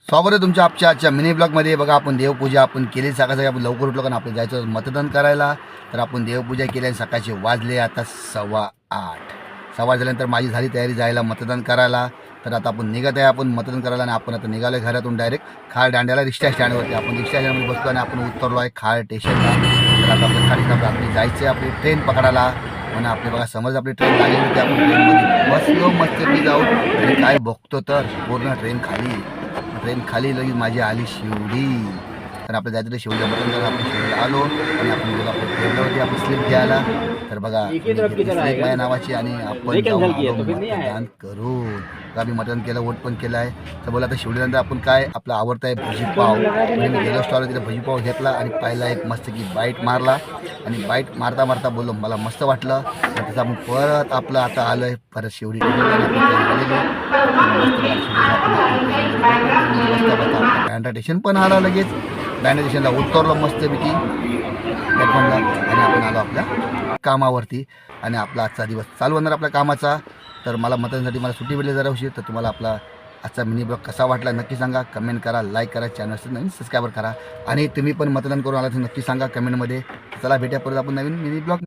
स्वागत आहे तुमच्या आजच्या मिनी ब्लॉगमध्ये. बघा, आपण देवपूजा आपण केली. सकाळी आपण लवकर उठलो कारण आपण जायचं मतदान करायला. तर आपण देवपूजा केली आणि सकाळचे वाजले आता 8:15. 8:15 झाल्यानंतर माझी झाली तयारी जायला मतदान करायला. तर आता आपण निघत आहे आपण मतदान करायला आणि आपण आता निघालो घरातून डायरेक्ट खाळ दांड्याला रिक्षा स्टँडवरती. आपण रिक्षा स्टँडमध्ये बसलो आणि आपण उतरलो आहे खाळ स्टेशनला. तर आता आपल्या खाली आपली जायचं आहे आपली ट्रेन पकडायला. म्हणून आपले बघा समज आपली ट्रेन लागली होती. आपण ट्रेनमध्ये बसलो मस्तपैकी जाऊन आणि काय बघतो तर पूर्ण ट्रेन खाली लगेच माझी आली शिवडी. तर आपलं जायचं तर शिवडीला बटन करून आपण शिवडीला आलो आणि आपण गेलो आपल्या टेबलवरती आपली स्लिप घ्यायला. तर बघा स्लिप माझ्या नावाची आणि आपण जाऊन आलो मतदान करून. आम्ही मतदान केलं, वोट पण केलं आहे. तर बोला आता शिवडीनंतर आपण काय आपला आवडता आहे भजीपाव. म्हणजे मी गेलो स्टॉलवर तिथे भजीपाव घेतला आणि पाहिला एक मस्त की बाईट मारला आणि बाईट मारता मारता बोललो मला मस्त वाटलं. तसं आपण परत आपलं आता आलो आहे परत शिवडी बँड्रा स्टेशन पण आला. लगेच बँड्रा स्टेशनला उतरलो मस्तपैकी प्लॅटफॉर्मला आणि आपण आलो आपल्या कामावरती. आणि आपला आजचा दिवस चालू होणार आपल्या कामाचा. तर मला मतदानासाठी मला सुट्टी भेटली जरा उशीर. तर तुम्हाला आपला आजचा मिनी ब्लॉग कसा वाटला नक्की सांगा, कमेंट करा, लाईक करा, चॅनलचं नवीन सबस्क्राईबर करा आणि तुम्ही पण मतदान करून आला तर नक्की सांगा कमेंटमध्ये. चला भेटूया परत आपण नवीन मिनी ब्लॉग.